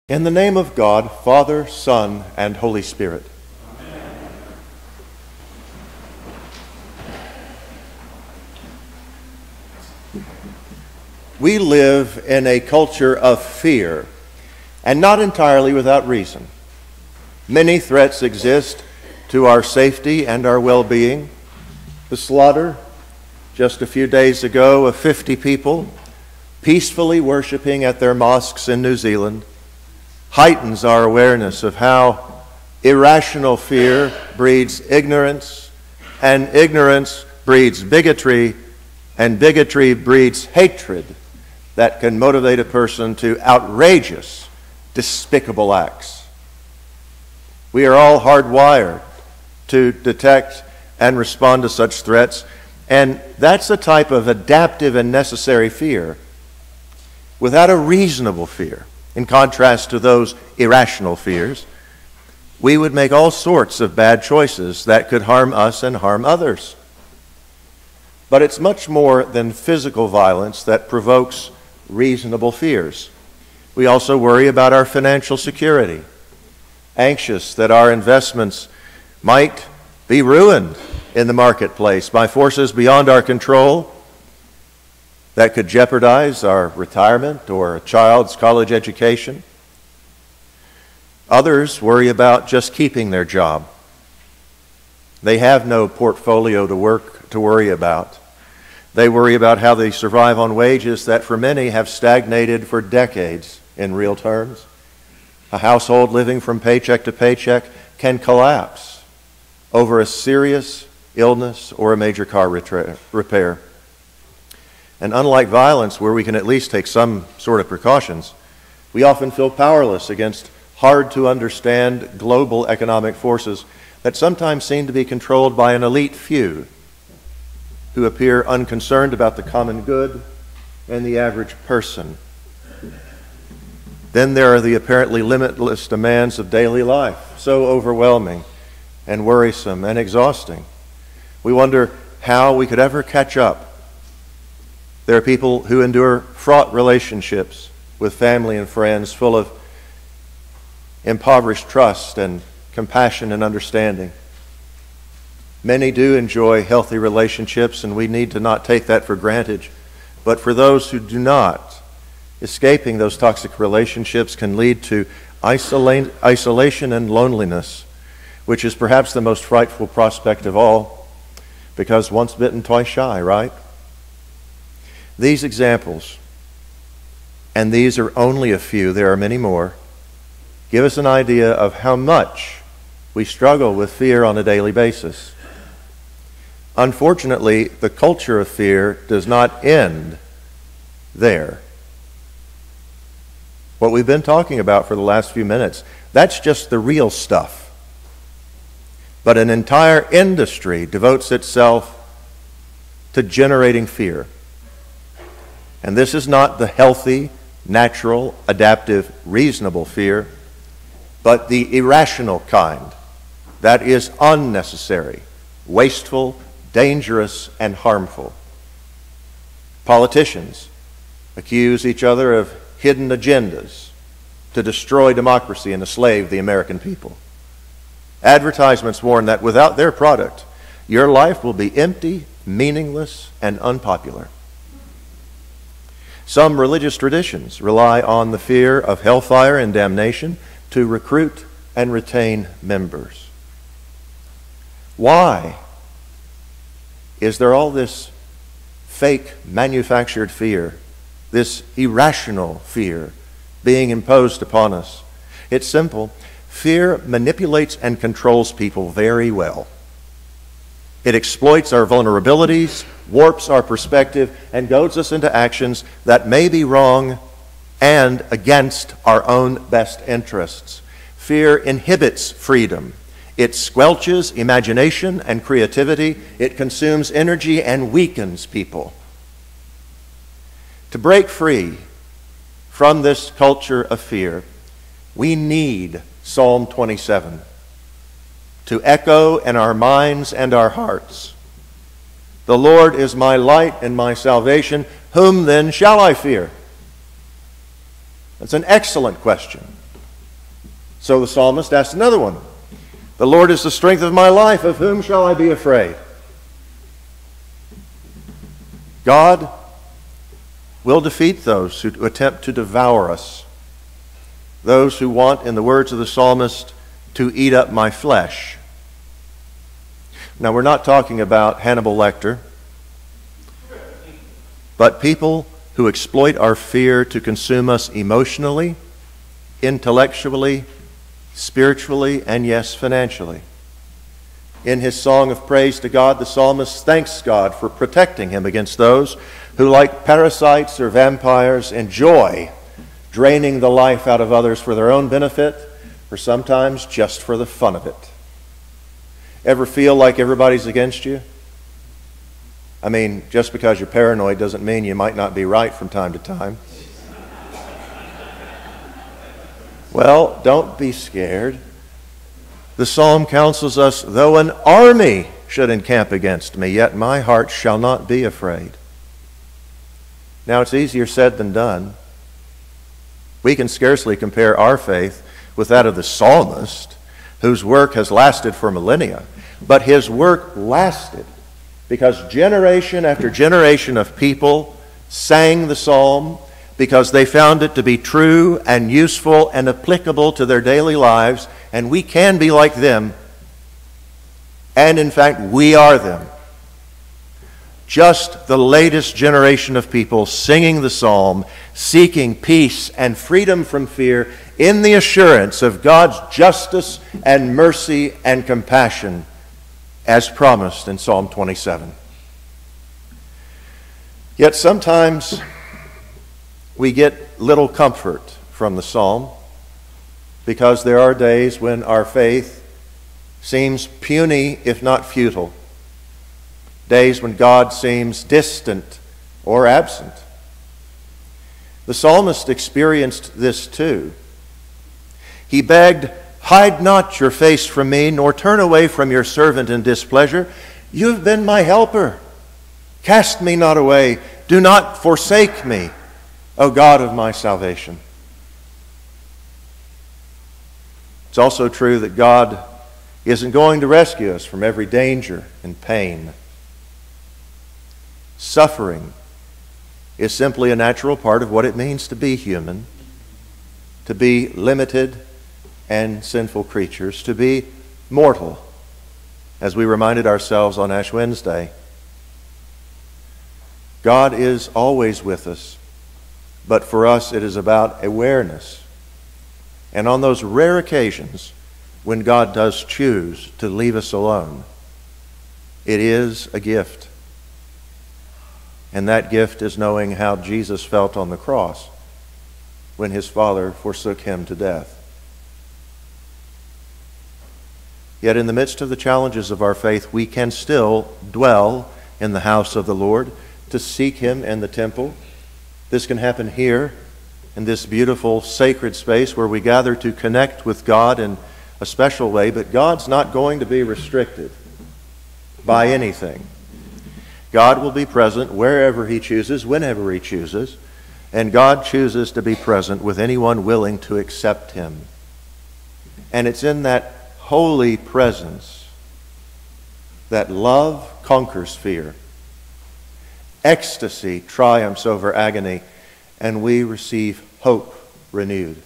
In the name of God, Father, Son, and Holy Spirit. Amen. We live in a culture of fear, and not entirely without reason. Many threats exist to our safety and our well-being. The slaughter, just a few days ago, of 50 people peacefully worshiping at their mosques in New Zealand heightens our awareness of how irrational fear breeds ignorance, and ignorance breeds bigotry, and bigotry breeds hatred that can motivate a person to outrageous, despicable acts. We are all hardwired to detect and respond to such threats, and that's a type of adaptive and necessary fear without a reasonable fear. In contrast to those irrational fears, we would make all sorts of bad choices that could harm us and harm others. But it's much more than physical violence that provokes reasonable fears. We also worry about our financial security, anxious that our investments might be ruined in the marketplace by forces beyond our control that could jeopardize our retirement or a child's college education. Others worry about just keeping their job. They have no portfolio to worry about. They worry about how they survive on wages that for many have stagnated for decades in real terms. A household living from paycheck to paycheck can collapse over a serious illness or a major car repair. And unlike violence, where we can at least take some sort of precautions, we often feel powerless against hard-to-understand global economic forces that sometimes seem to be controlled by an elite few who appear unconcerned about the common good and the average person. Then there are the apparently limitless demands of daily life, so overwhelming and worrisome and exhausting. We wonder how we could ever catch up. There are people who endure fraught relationships with family and friends full of impoverished trust and compassion and understanding. Many do enjoy healthy relationships, and we need to not take that for granted. But for those who do not, escaping those toxic relationships can lead to isolation and loneliness, which is perhaps the most frightful prospect of all, because once bitten, twice shy, right? These examples, and these are only a few, there are many more, give us an idea of how much we struggle with fear on a daily basis. Unfortunately, the culture of fear does not end there. What we've been talking about for the last few minutes, that's just the real stuff. But an entire industry devotes itself to generating fear. And this is not the healthy, natural, adaptive, reasonable fear, but the irrational kind that is unnecessary, wasteful, dangerous, and harmful. Politicians accuse each other of hidden agendas to destroy democracy and enslave the American people. Advertisements warn that without their product, your life will be empty, meaningless, and unpopular. Some religious traditions rely on the fear of hellfire and damnation to recruit and retain members. Why is there all this fake manufactured fear, this irrational fear being imposed upon us? It's simple. Fear manipulates and controls people very well. It exploits our vulnerabilities, warps our perspective, and goads us into actions that may be wrong and against our own best interests. Fear inhibits freedom. It squelches imagination and creativity. It consumes energy and weakens people. To break free from this culture of fear, we need Psalm 27 to echo in our minds and our hearts. The Lord is my light and my salvation. Whom then shall I fear? That's an excellent question. So the psalmist asked another one. The Lord is the strength of my life. Of whom shall I be afraid? God will defeat those who attempt to devour us. Those who want, in the words of the psalmist, to eat up my flesh. Now, we're not talking about Hannibal Lecter, but people who exploit our fear to consume us emotionally, intellectually, spiritually, and yes, financially. In his song of praise to God, the psalmist thanks God for protecting him against those who, like parasites or vampires, enjoy draining the life out of others for their own benefit, or sometimes just for the fun of it. Ever feel like everybody's against you? I mean, just because you're paranoid doesn't mean you might not be right from time to time. Well, don't be scared. The psalm counsels us, though an army should encamp against me, yet my heart shall not be afraid. Now, it's easier said than done. We can scarcely compare our faith with that of the psalmist, whose work has lasted for millennia. But his work lasted because generation after generation of people sang the psalm because they found it to be true and useful and applicable to their daily lives, and we can be like them. And in fact, we are them. Just the latest generation of people singing the psalm, seeking peace and freedom from fear in the assurance of God's justice and mercy and compassion as promised in Psalm 27. Yet sometimes we get little comfort from the psalm because there are days when our faith seems puny, if not futile. Days when God seems distant or absent. The psalmist experienced this too. He begged, "Hide not your face from me, nor turn away from your servant in displeasure. You have been my helper. Cast me not away. Do not forsake me, O God of my salvation." It's also true that God isn't going to rescue us from every danger and pain. Suffering is simply a natural part of what it means to be human, to be limited and sinful creatures, to be mortal, as we reminded ourselves on Ash Wednesday. God is always with us, but for us it is about awareness. And on those rare occasions when God does choose to leave us alone, it is a gift. And that gift is knowing how Jesus felt on the cross when his Father forsook him to death. Yet in the midst of the challenges of our faith, we can still dwell in the house of the Lord to seek him in the temple. This can happen here in this beautiful sacred space where we gather to connect with God in a special way, but God's not going to be restricted by anything. God will be present wherever he chooses, whenever he chooses, and God chooses to be present with anyone willing to accept him. And it's in that holy presence that love conquers fear, ecstasy triumphs over agony, and we receive hope renewed.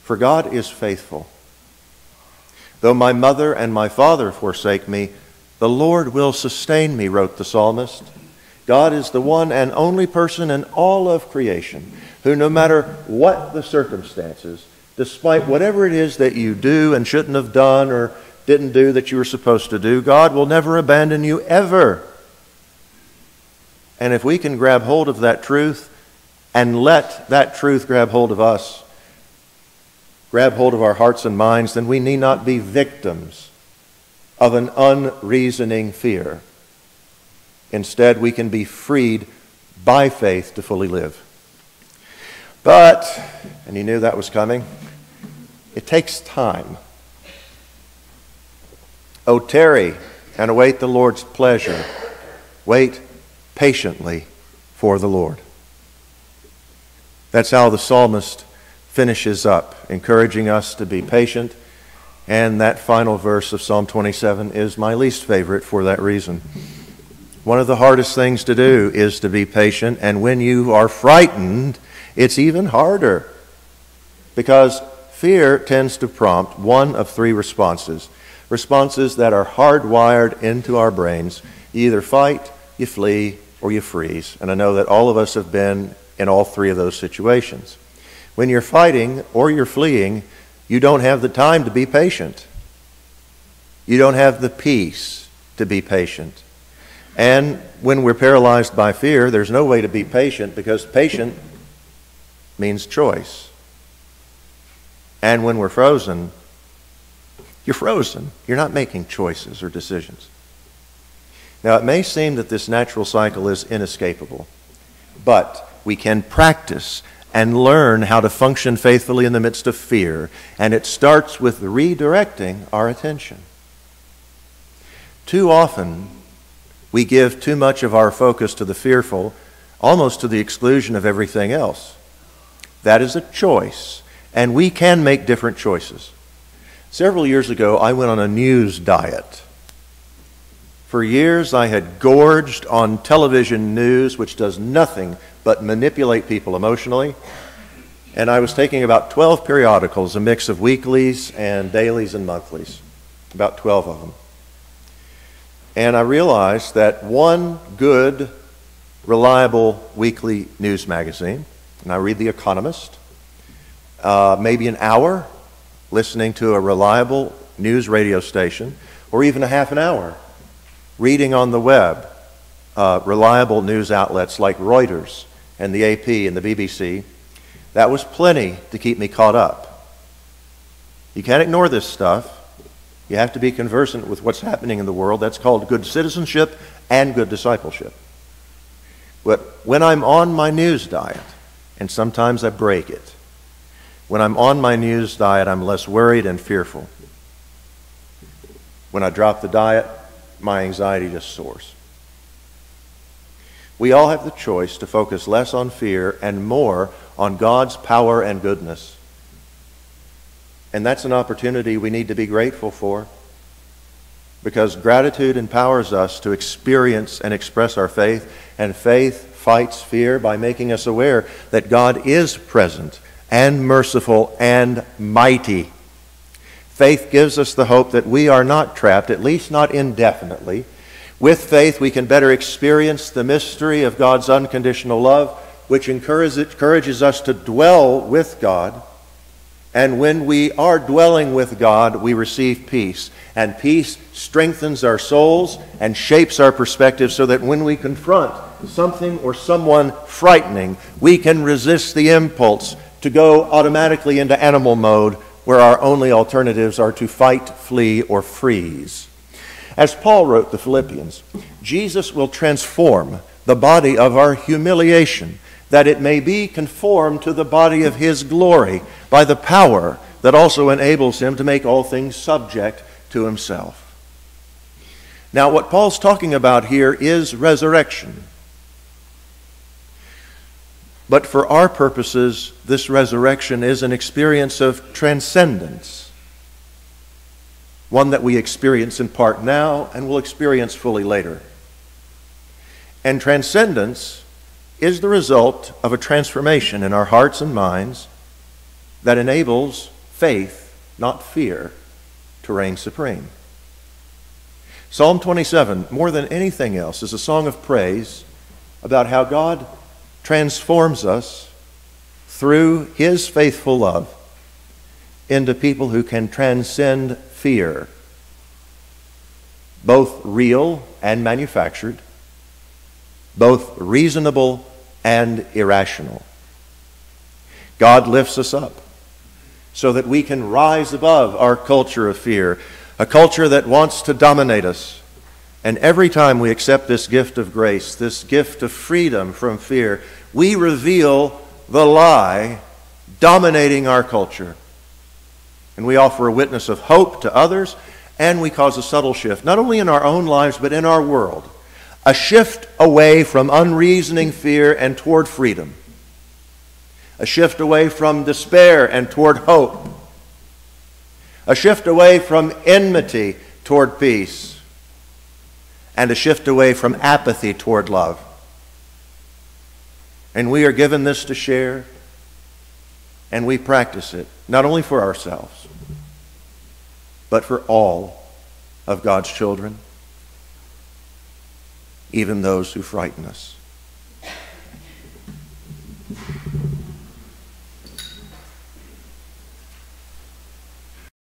For God is faithful. Though my mother and my father forsake me, the Lord will sustain me, wrote the psalmist. God is the one and only person in all of creation who, no matter what the circumstances, despite whatever it is that you do and shouldn't have done or didn't do that you were supposed to do, God will never abandon you ever. And if we can grab hold of that truth and let that truth grab hold of us, grab hold of our hearts and minds, then we need not be victims of an unreasoning fear. Instead, we can be freed by faith to fully live. But, and you knew that was coming, it takes time. Oh, tarry and await the Lord's pleasure. Wait patiently for the Lord. That's how the psalmist finishes up, encouraging us to be patient. And that final verse of Psalm 27 is my least favorite for that reason. One of the hardest things to do is to be patient, and when you are frightened, it's even harder, because fear tends to prompt one of three responses that are hardwired into our brains. You either fight, you flee, or you freeze. And I know that all of us have been in all three of those situations. When you're fighting or you're fleeing, you don't have the time to be patient. You don't have the peace to be patient. And when we're paralyzed by fear, there's no way to be patient, because patient means choice. And when we're frozen, you're frozen. You're not making choices or decisions. Now, it may seem that this natural cycle is inescapable, but we can practice and learn how to function faithfully in the midst of fear, and it starts with redirecting our attention. Too often, we give too much of our focus to the fearful, almost to the exclusion of everything else. That is a choice, and we can make different choices. Several years ago, I went on a news diet. For years, I had gorged on television news, which does nothing but manipulate people emotionally. And I was taking about 12 periodicals, a mix of weeklies and dailies and monthlies, about 12 of them. And I realized that one good, reliable weekly news magazine, and I read The Economist, maybe an hour listening to a reliable news radio station, or even a half an hour reading on the web reliable news outlets like Reuters and the AP and the BBC. That was plenty to keep me caught up. You can't ignore this stuff. You have to be conversant with what's happening in the world. That's called good citizenship and good discipleship. But when I'm on my news diet, and sometimes I break it, when I'm on my news diet, I'm less worried and fearful. When I drop the diet, my anxiety just soars. We all have the choice to focus less on fear and more on God's power and goodness. And that's an opportunity we need to be grateful for, because gratitude empowers us to experience and express our faith, and faith fights fear by making us aware that God is present and merciful and mighty. Faith gives us the hope that we are not trapped, at least not indefinitely. With faith, we can better experience the mystery of God's unconditional love, which encourages us to dwell with God. And when we are dwelling with God, we receive peace. And peace strengthens our souls and shapes our perspective, so that when we confront something or someone frightening, we can resist the impulse to go automatically into animal mode, where our only alternatives are to fight, flee, or freeze. As Paul wrote the Philippians, Jesus will transform the body of our humiliation, that it may be conformed to the body of his glory, by the power that also enables him to make all things subject to himself. Now, what Paul's talking about here is resurrection. But for our purposes, this resurrection is an experience of transcendence, one that we experience in part now and will experience fully later. And transcendence is the result of a transformation in our hearts and minds that enables faith, not fear, to reign supreme. Psalm 27, more than anything else, is a song of praise about how God transforms us through his faithful love into people who can transcend fear, both real and manufactured, both reasonable and irrational. God lifts us up so that we can rise above our culture of fear, a culture that wants to dominate us. And every time we accept this gift of grace, this gift of freedom from fear, we reveal the lie dominating our culture. And we offer a witness of hope to others, and we cause a subtle shift, not only in our own lives, but in our world. A shift away from unreasoning fear and toward freedom. a shift away from despair and toward hope, a shift away from enmity toward peace, and a shift away from apathy toward love. And we are given this to share, and we practice it, not only for ourselves, but for all of God's children, even those who frighten us.